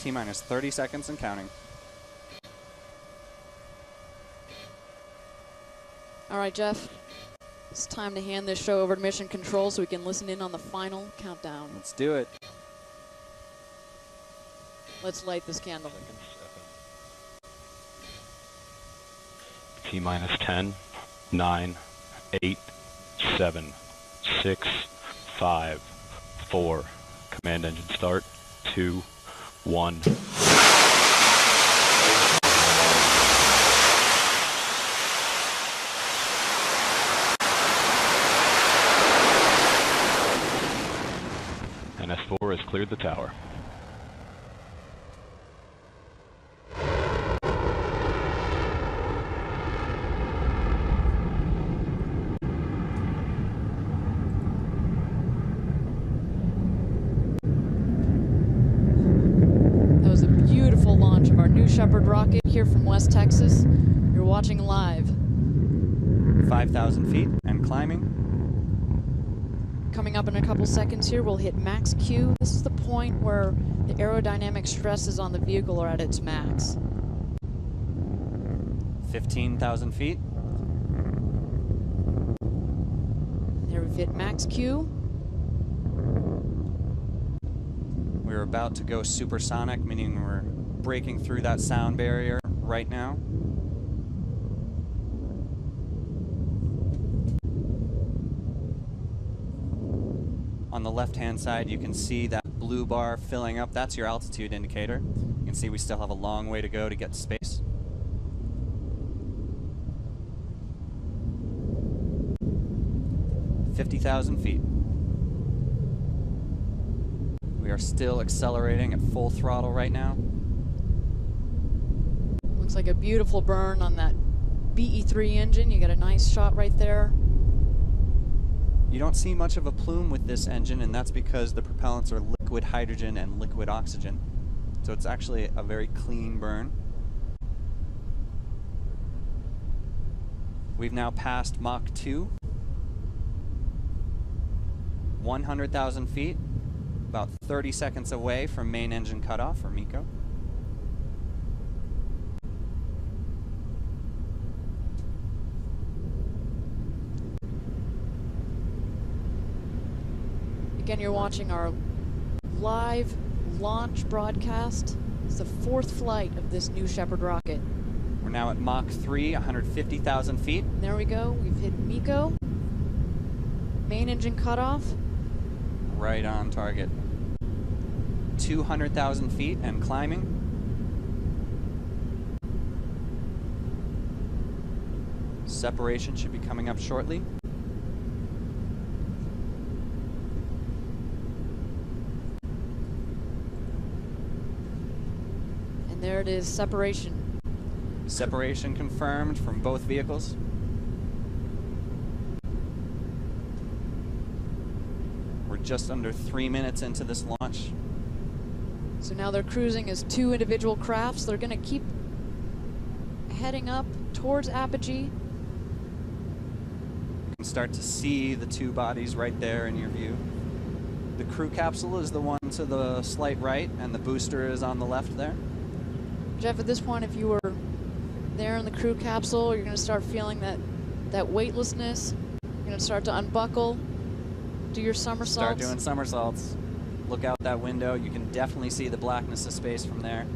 T-minus 30 seconds and counting. All right, Jeff. It's time to hand this show over to Mission Control so we can listen in on the final countdown. Let's do it. Let's light this candle. T-minus 10, 9, 8, 7, 6, 5, 4. Command engine start. 2, 1. And S4 has cleared the tower. Shepard rocket here from West Texas. You're watching live. 5,000 feet and climbing. Coming up in a couple seconds here, we'll hit max Q. This is the point where the aerodynamic stresses on the vehicle are at its max. 15,000 feet. There we've hit max Q. We're about to go supersonic, meaning we're breaking through that sound barrier right now. On the left-hand side, you can see that blue bar filling up. That's your altitude indicator. You can see we still have a long way to go to get to space. $50,000 feet. We are still accelerating at full throttle right now. Looks like a beautiful burn on that BE3 engine. You got a nice shot right there. You don't see much of a plume with this engine, and that's because the propellants are liquid hydrogen and liquid oxygen. So it's actually a very clean burn. We've now passed Mach 2. 100,000 feet, about 30 seconds away from main engine cutoff, or MECO. Again, you're watching our live launch broadcast. It's the 4th flight of this new Shepard rocket. We're now at Mach 3, 150,000 feet. And there we go. We've hit MECO. Main engine cutoff. Right on target. 200,000 feet and climbing. Separation should be coming up shortly. And there it is, separation. Separation confirmed from both vehicles. We're just under 3 minutes into this launch. So now they're cruising as 2 individual crafts. They're going to keep heading up towards apogee. You can start to see the 2 bodies right there in your view. The crew capsule is the one to the slight right, and the booster is on the left there. Jeff, at this point, if you were there in the crew capsule, you're going to start feeling that weightlessness. You're going to start to unbuckle, do your somersaults. Start doing somersaults. Look out that window. You can definitely see the blackness of space from there.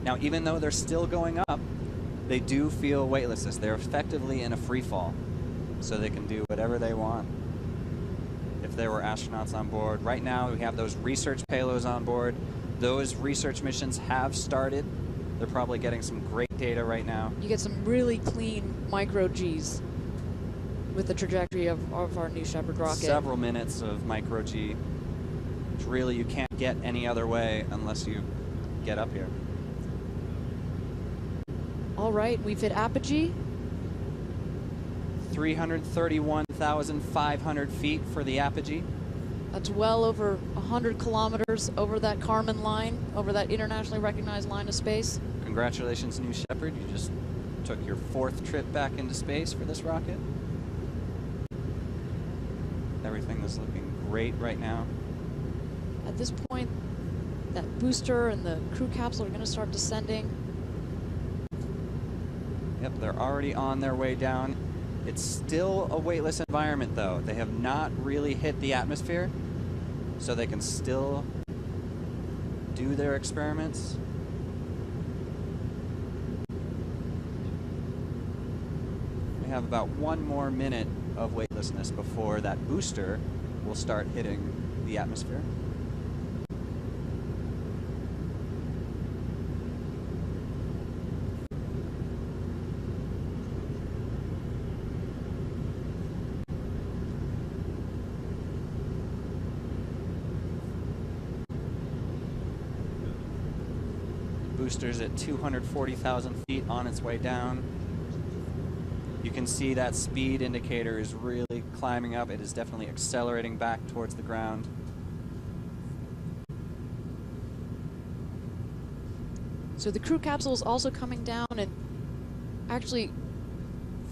Now, even though they're still going up, they do feel weightlessness. They're effectively in a free fall, so they can do whatever they want. If there were astronauts on board. Right now, we have those research payloads on board. Those research missions have started. They're probably getting some great data right now. You get some really clean micro Gs with the trajectory of our new Shepard rocket. Several minutes of micro G, which really you can't get any other way unless you get up here. All right, we've hit apogee. 331,500 feet for the apogee. That's well over 100 kilometers over that Kármán line, over that internationally recognized line of space. Congratulations, New Shepard. You just took your 4th trip back into space for this rocket. Everything is looking great right now. At this point, That booster and the crew capsule are going to start descending. Yep, they're already on their way down. It's still a weightless environment, though. They have not really hit the atmosphere, so they can still do their experiments. We have about 1 more minute of weightlessness before that booster will start hitting the atmosphere. Booster's at 240,000 feet on its way down. You can see that speed indicator is really climbing up. It is definitely accelerating back towards the ground. So the crew capsule is also coming down, and actually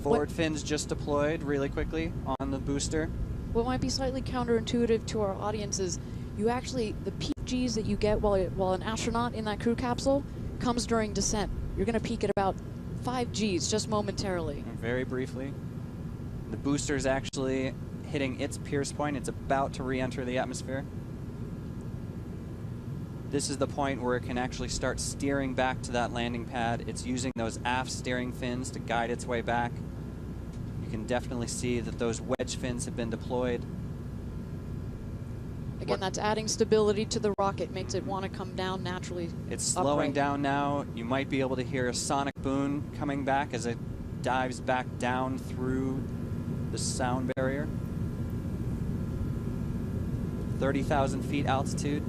Forward fins just deployed really quickly on the booster. what might be slightly counterintuitive to our audience is the peak Gs that you get while an astronaut in that crew capsule comes during descent. You're going to peak at about 5 Gs just momentarily. Very briefly. The booster's actually hitting its pierce point. It's about to re-enter the atmosphere. This is the point where it can actually start steering back to that landing pad. It's using those aft steering fins to guide its way back. You can definitely see that those wedge fins have been deployed. Again, that's adding stability to the rocket, makes it want to come down naturally. It's slowing upright. down now. You might be able to hear a sonic boom coming back as it dives back down through the sound barrier. 30,000 feet altitude.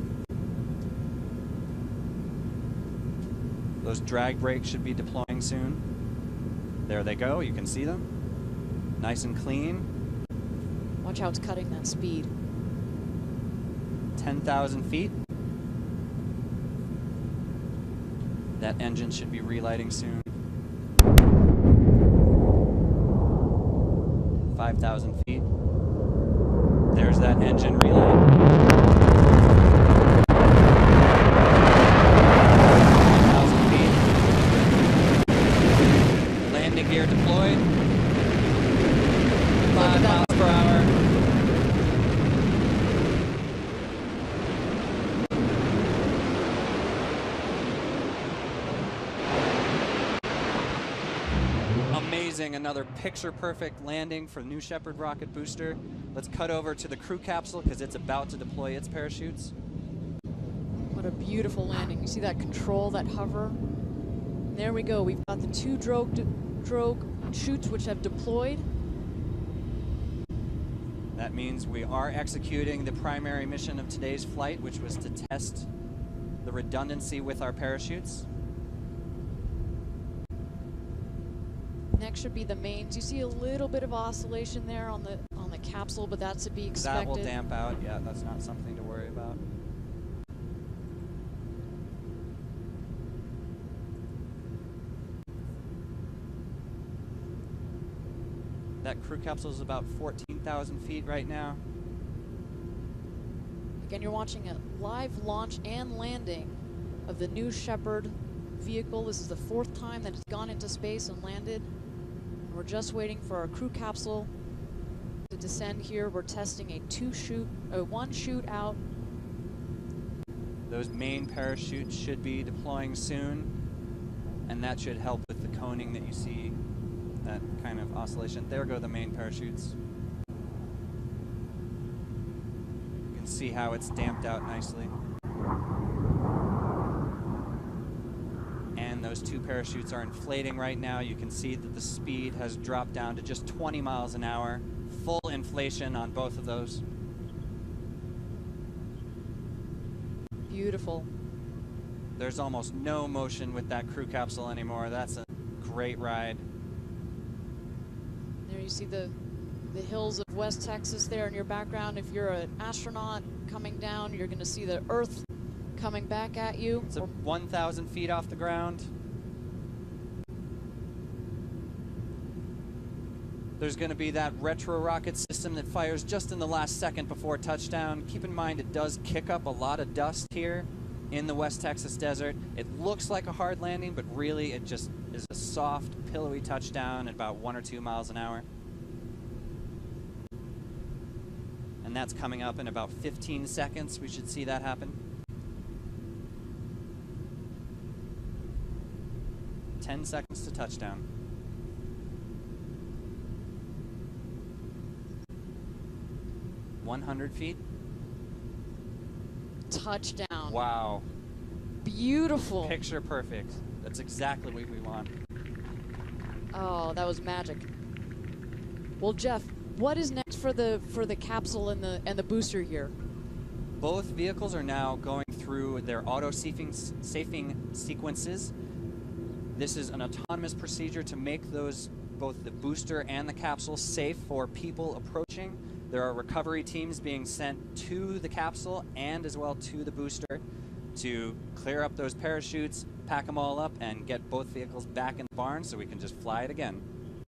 Those drag brakes should be deploying soon. There they go. You can see them. Nice and clean. Watch how it's cutting that speed. 10,000 feet. That engine should be relighting soon. 5,000 feet. There's that engine relight. 1,000 feet. Landing gear deployed. 5 miles per hour. Another picture-perfect landing for New Shepard rocket booster. Let's cut over to the crew capsule because it's about to deploy its parachutes. What a beautiful landing. You see that control, that hover? There we go. We've got the 2 drogue chutes which have deployed. That means we are executing the primary mission of today's flight, which was to test the redundancy with our parachutes. Next should be the mains. You see a little bit of oscillation there on the capsule, but that's to be expected. That will damp out. Yeah, that's not something to worry about. That crew capsule is about 14,000 feet right now. Again, you're watching a live launch and landing of the New Shepard vehicle. This is the 4th time that it's gone into space and landed. We're just waiting for our crew capsule to descend here. We're testing a 1 chute out. Those main parachutes should be deploying soon, and that should help with the coning that you see, that kind of oscillation. There go the main parachutes. You can see how it's damped out nicely. And those 2 parachutes are inflating right now. You can see that the speed has dropped down to just 20 miles an hour. Full inflation on both of those. Beautiful. There's almost no motion with that crew capsule anymore. That's a great ride. There you see the hills of West Texas there in your background. If you're an astronaut coming down, you're going to see the Earth coming back at you. It's 1,000 feet off the ground. There's going to be that retro rocket system that fires just in the last second before touchdown. Keep in mind it does kick up a lot of dust here. in the West Texas desert. It looks like a hard landing, but really it just is a soft, pillowy touchdown at about 1 or 2 miles an hour. And that's coming up in about 15 seconds. We should see that happen. 10 seconds to touchdown. $100 feet. Touchdown. Wow. Beautiful. Picture perfect. That's exactly what we want. Oh, that was magic. Well, Jeff, what is next for the capsule and the booster here? Both vehicles are now going through their auto-safing sequences. This is an autonomous procedure to make those, both the booster and the capsule, safe for people approaching. There are recovery teams being sent to the capsule and as well to the booster to clear up those parachutes, pack them all up, and get both vehicles back in the barn so we can just fly it again.